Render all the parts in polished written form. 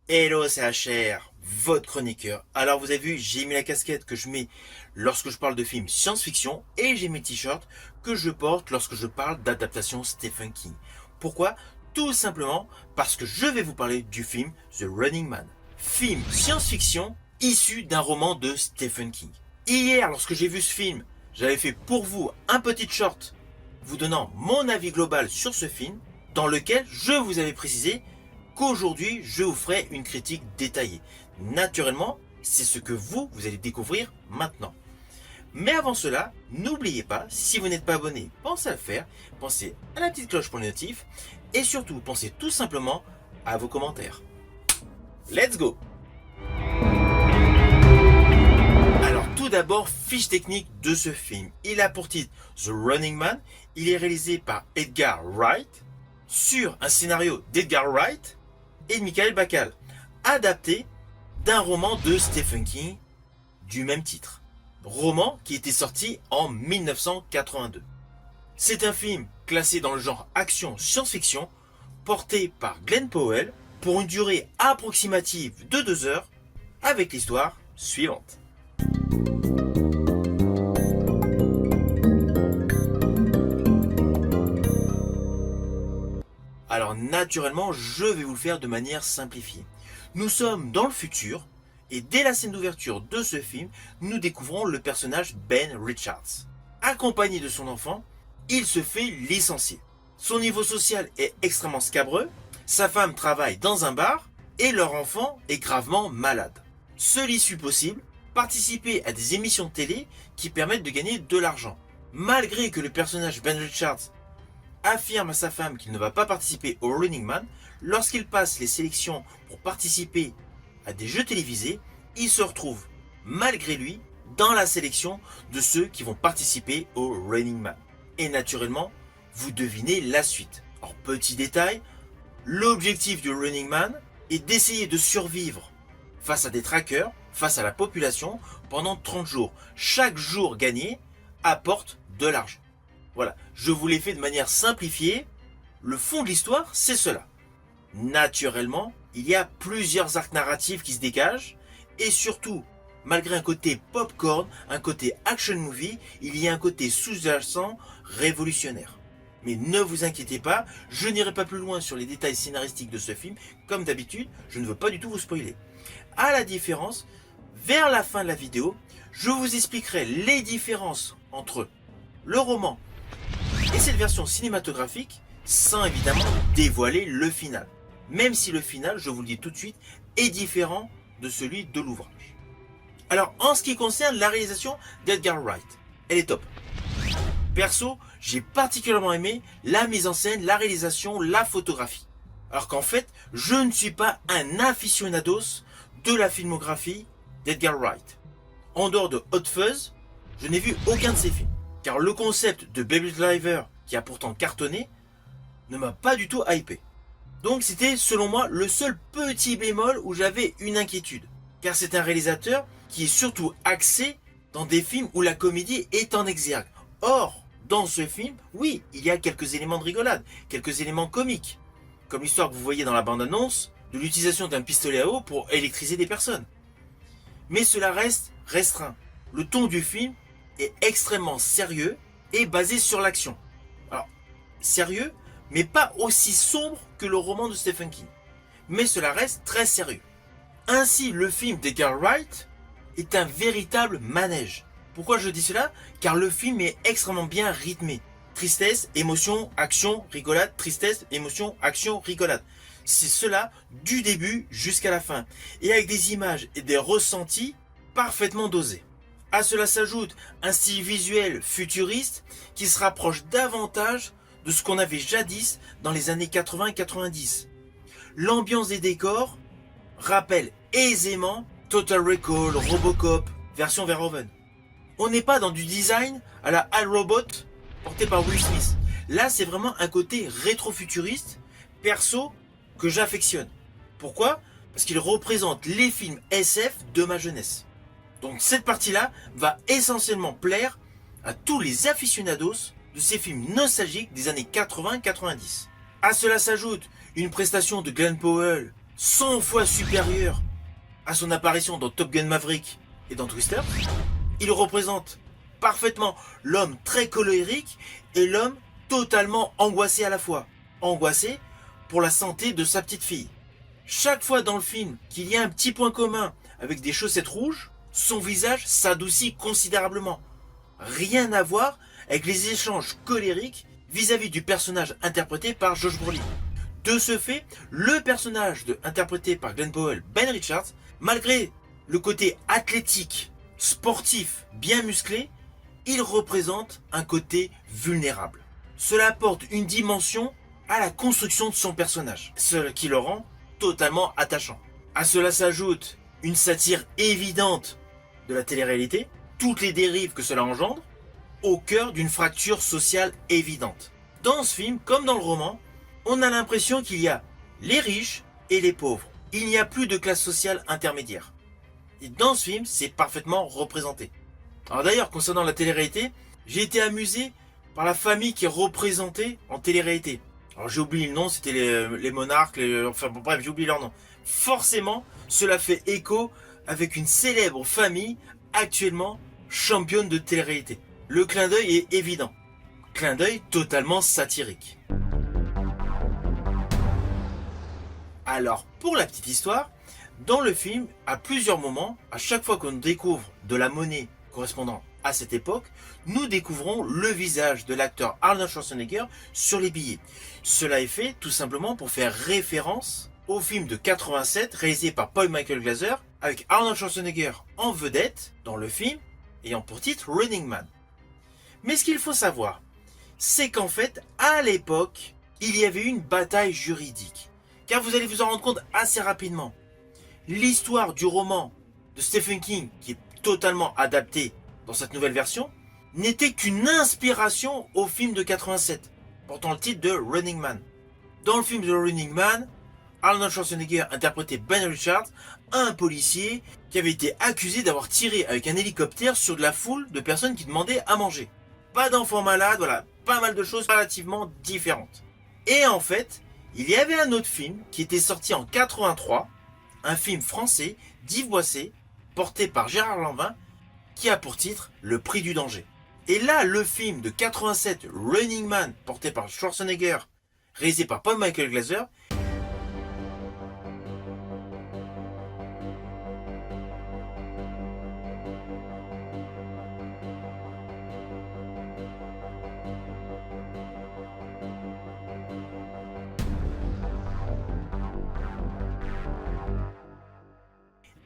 Hello, c'est HR, votre chroniqueur. Alors vous avez vu, j'ai mis la casquette que je mets lorsque je parle de films science-fiction et j'ai mis le t-shirt que je porte lorsque je parle d'adaptation Stephen King. Pourquoi? Tout simplement parce que je vais vous parler du film The Running Man. Film science-fiction issu d'un roman de Stephen King. Hier, lorsque j'ai vu ce film, j'avais fait pour vous un petit short vous donnant mon avis global sur ce film dans lequel je vous avais précisé qu'aujourd'hui je vous ferai une critique détaillée. Naturellement, c'est ce que vous allez découvrir maintenant. Mais avant cela, n'oubliez pas, si vous n'êtes pas abonné, pensez à le faire, pensez à la petite cloche pour les notifs, et surtout pensez tout simplement à vos commentaires. Let's go! Alors tout d'abord, fiche technique de ce film. Il a pour titre The Running Man, il est réalisé par Edgar Wright, sur un scénario d'Edgar Wright et de Michael Bacall, adapté d'un roman de Stephen King du même titre. Roman qui était sorti en 1982. C'est un film classé dans le genre action science-fiction, porté par Glenn Powell pour une durée approximative de 2 heures, avec l'histoire suivante. Alors naturellement, je vais vous le faire de manière simplifiée. Nous sommes dans le futur, et dès la scène d'ouverture de ce film, nous découvrons le personnage Ben Richards. Accompagné de son enfant, il se fait licencier. Son niveau social est extrêmement scabreux, sa femme travaille dans un bar, et leur enfant est gravement malade. Seule issue possible, participer à des émissions de télé qui permettent de gagner de l'argent. Malgré que le personnage Ben Richards affirme à sa femme qu'il ne va pas participer au Running Man, lorsqu'il passe les sélections pour participer à des jeux télévisés, il se retrouve, malgré lui, dans la sélection de ceux qui vont participer au Running Man. Et naturellement, vous devinez la suite. Alors petit détail, l'objectif du Running Man est d'essayer de survivre face à des trackers, face à la population, pendant 30 jours. Chaque jour gagné apporte de l'argent. Voilà, je vous l'ai fait de manière simplifiée. Le fond de l'histoire, c'est cela. Naturellement, il y a plusieurs arcs narratifs qui se dégagent, et surtout, malgré un côté popcorn, un côté action movie, il y a un côté sous-jacent révolutionnaire. Mais ne vous inquiétez pas, je n'irai pas plus loin sur les détails scénaristiques de ce film. Comme d'habitude, je ne veux pas du tout vous spoiler. À la différence, vers la fin de la vidéo, je vous expliquerai les différences entre le roman et cette version cinématographique, sans évidemment dévoiler le final. Même si le final, je vous le dis tout de suite, est différent de celui de l'ouvrage. Alors, en ce qui concerne la réalisation d'Edgar Wright, elle est top. Perso, j'ai particulièrement aimé la mise en scène, la réalisation, la photographie. Alors qu'en fait, je ne suis pas un aficionados de la filmographie d'Edgar Wright. En dehors de Hot Fuzz, je n'ai vu aucun de ses films. Car le concept de Baby Driver, qui a pourtant cartonné, ne m'a pas du tout hypé. Donc c'était selon moi le seul petit bémol où j'avais une inquiétude. Car c'est un réalisateur qui est surtout axé dans des films où la comédie est en exergue. Or, dans ce film, oui, il y a quelques éléments de rigolade, quelques éléments comiques. Comme l'histoire que vous voyez dans la bande-annonce de l'utilisation d'un pistolet à eau pour électriser des personnes. Mais cela reste restreint. Le ton du film est extrêmement sérieux et basé sur l'action. Alors, sérieux, mais pas aussi sombre que le roman de Stephen King. Mais cela reste très sérieux. Ainsi, le film d'Edgar Wright est un véritable manège. Pourquoi je dis cela? Car le film est extrêmement bien rythmé. Tristesse, émotion, action, rigolade, tristesse, émotion, action, rigolade. C'est cela du début jusqu'à la fin. Et avec des images et des ressentis parfaitement dosés. À cela s'ajoute un style visuel futuriste qui se rapproche davantage de ce qu'on avait jadis dans les années 80 et 90. L'ambiance des décors rappelle aisément Total Recall, Robocop, version Verhoeven. On n'est pas dans du design à la iRobot porté par Will Smith. Là, c'est vraiment un côté rétro-futuriste, perso, que j'affectionne. Pourquoi? Parce qu'il représente les films SF de ma jeunesse. Donc cette partie-là va essentiellement plaire à tous les aficionados de ces films nostalgiques des années 80-90. À cela s'ajoute une prestation de Glenn Powell 100 fois supérieur à son apparition dans Top Gun Maverick et dans Twister. Il représente parfaitement l'homme très colérique et l'homme totalement angoissé à la fois. Angoissé pour la santé de sa petite fille. Chaque fois dans le film qu'il y a un petit point commun avec des chaussettes rouges, son visage s'adoucit considérablement. Rien à voir avec les échanges colériques vis-à-vis du personnage interprété par Josh Brolin. De ce fait, le personnage interprété par Glenn Powell, Ben Richards, malgré le côté athlétique, sportif, bien musclé, il représente un côté vulnérable. Cela apporte une dimension à la construction de son personnage, ce qui le rend totalement attachant. À cela s'ajoute une satire évidente de la télé-réalité, toutes les dérives que cela engendre, au cœur d'une fracture sociale évidente. Dans ce film, comme dans le roman, on a l'impression qu'il y a les riches et les pauvres. Il n'y a plus de classe sociale intermédiaire. Et dans ce film, c'est parfaitement représenté. Alors d'ailleurs, concernant la télé-réalité, j'ai été amusé par la famille qui est représentée en télé-réalité. Alors j'ai oublié le nom, c'était les monarques, enfin bon, bref, j'ai oublié leur nom. Forcément, cela fait écho avec une célèbre famille actuellement championne de télé-réalité. Le clin d'œil est évident. Clin d'œil totalement satirique. Alors, pour la petite histoire, dans le film, à plusieurs moments, à chaque fois qu'on découvre de la monnaie correspondant à cette époque, nous découvrons le visage de l'acteur Arnold Schwarzenegger sur les billets. Cela est fait tout simplement pour faire référence au film de 87 réalisé par Paul Michael Glaser avec Arnold Schwarzenegger en vedette dans le film ayant pour titre Running Man. Mais ce qu'il faut savoir, c'est qu'en fait, à l'époque, il y avait une bataille juridique. Car vous allez vous en rendre compte assez rapidement. L'histoire du roman de Stephen King, qui est totalement adapté dans cette nouvelle version, n'était qu'une inspiration au film de 87, portant le titre de Running Man. Dans le film de Running Man, Arnold Schwarzenegger interprétait Ben Richards, un policier qui avait été accusé d'avoir tiré avec un hélicoptère sur de la foule de personnes qui demandaient à manger. Pas d'enfants malades, voilà, pas mal de choses relativement différentes. Et en fait, il y avait un autre film qui était sorti en 83, un film français d'Yves Boisset, porté par Gérard Lanvin, qui a pour titre Le Prix du danger. Et là, le film de 87, Running Man, porté par Schwarzenegger, réalisé par Paul Michael Glaser,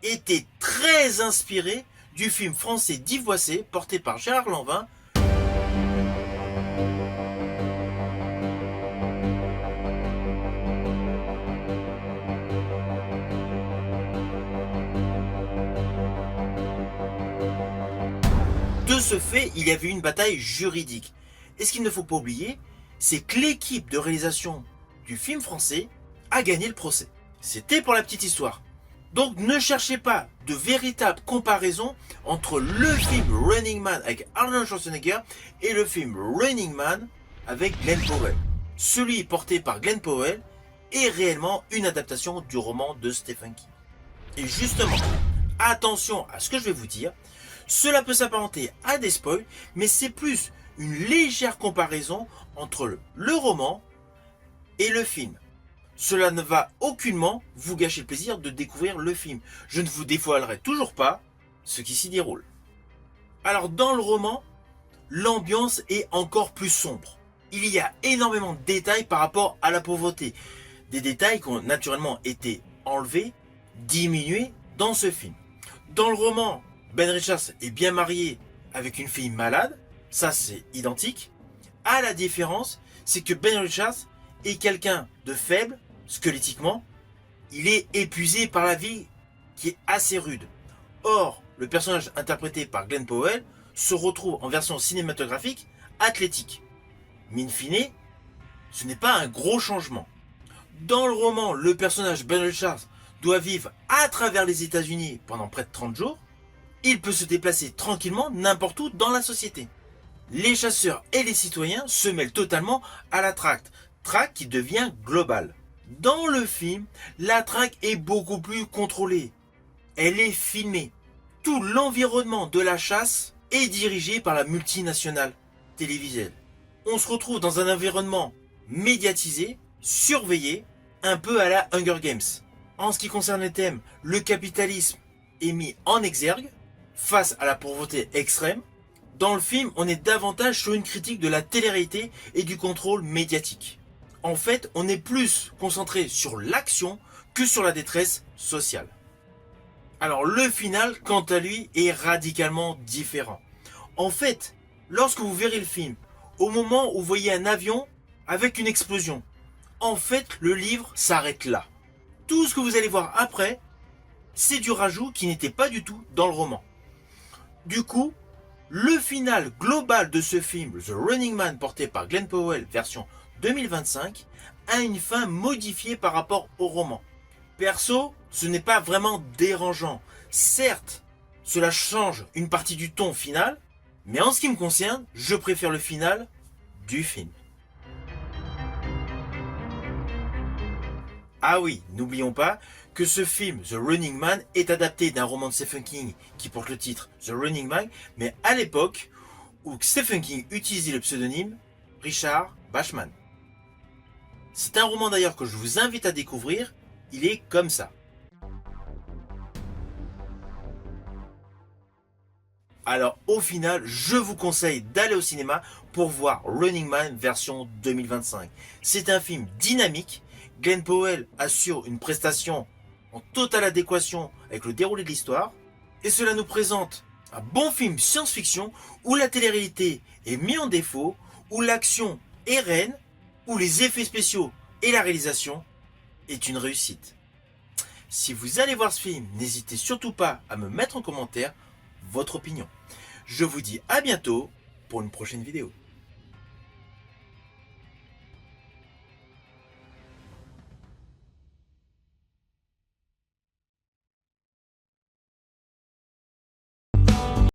était très inspiré du film français d'Yves Boisset, porté par Gérard Lanvin, De ce fait, il y avait une bataille juridique. Et ce qu'il ne faut pas oublier, c'est que l'équipe de réalisation du film français a gagné le procès. C'était pour la petite histoire. Donc ne cherchez pas de véritable comparaison entre le film Running Man avec Arnold Schwarzenegger et le film Running Man avec Glenn Powell. Celui porté par Glenn Powell est réellement une adaptation du roman de Stephen King. Et justement, attention à ce que je vais vous dire, cela peut s'apparenter à des spoils, mais c'est plus une légère comparaison entre le roman et le film. Cela ne va aucunement vous gâcher le plaisir de découvrir le film. Je ne vous dévoilerai toujours pas ce qui s'y déroule. Alors dans le roman, l'ambiance est encore plus sombre. Il y a énormément de détails par rapport à la pauvreté. Des détails qui ont naturellement été enlevés, diminués dans ce film. Dans le roman, Ben Richards est bien marié avec une fille malade. Ça c'est identique. À la différence, c'est que Ben Richards est quelqu'un de faible, squelettiquement. Il est épuisé par la vie qui est assez rude. Or, le personnage interprété par Glenn Powell se retrouve en version cinématographique athlétique. Mais in fine, ce n'est pas un gros changement. Dans le roman, le personnage Ben Richards doit vivre à travers les États-Unis pendant près de 30 jours. Il peut se déplacer tranquillement n'importe où dans la société. Les chasseurs et les citoyens se mêlent totalement à la traque qui devient globale. Dans le film, la traque est beaucoup plus contrôlée. Elle est filmée. Tout l'environnement de la chasse est dirigé par la multinationale télévisuelle. On se retrouve dans un environnement médiatisé, surveillé, un peu à la Hunger Games. En ce qui concerne les thèmes, le capitalisme est mis en exergue face à la pauvreté extrême. Dans le film, on est davantage sur une critique de la télé-réalité et du contrôle médiatique. En fait, on est plus concentré sur l'action que sur la détresse sociale. Alors le final, quant à lui, est radicalement différent. En fait, lorsque vous verrez le film, au moment où vous voyez un avion avec une explosion, en fait, le livre s'arrête là. Tout ce que vous allez voir après, c'est du rajout qui n'était pas du tout dans le roman. Du coup, le final global de ce film, The Running Man, porté par Glenn Powell, version 2025, a une fin modifiée par rapport au roman. Perso, ce n'est pas vraiment dérangeant. Certes, cela change une partie du ton final, mais en ce qui me concerne, je préfère le final du film. Ah oui, n'oublions pas que ce film, The Running Man, est adapté d'un roman de Stephen King qui porte le titre The Running Man, mais à l'époque où Stephen King utilisait le pseudonyme Richard Bachman. C'est un roman d'ailleurs que je vous invite à découvrir, il est comme ça. Alors au final, je vous conseille d'aller au cinéma pour voir Running Man version 2025. C'est un film dynamique. Glenn Powell assure une prestation en totale adéquation avec le déroulé de l'histoire. Et cela nous présente un bon film science-fiction où la télé-réalité est mise en défaut, où l'action est reine, où les effets spéciaux et la réalisation est une réussite. Si vous allez voir ce film, n'hésitez surtout pas à me mettre en commentaire votre opinion. Je vous dis à bientôt pour une prochaine vidéo.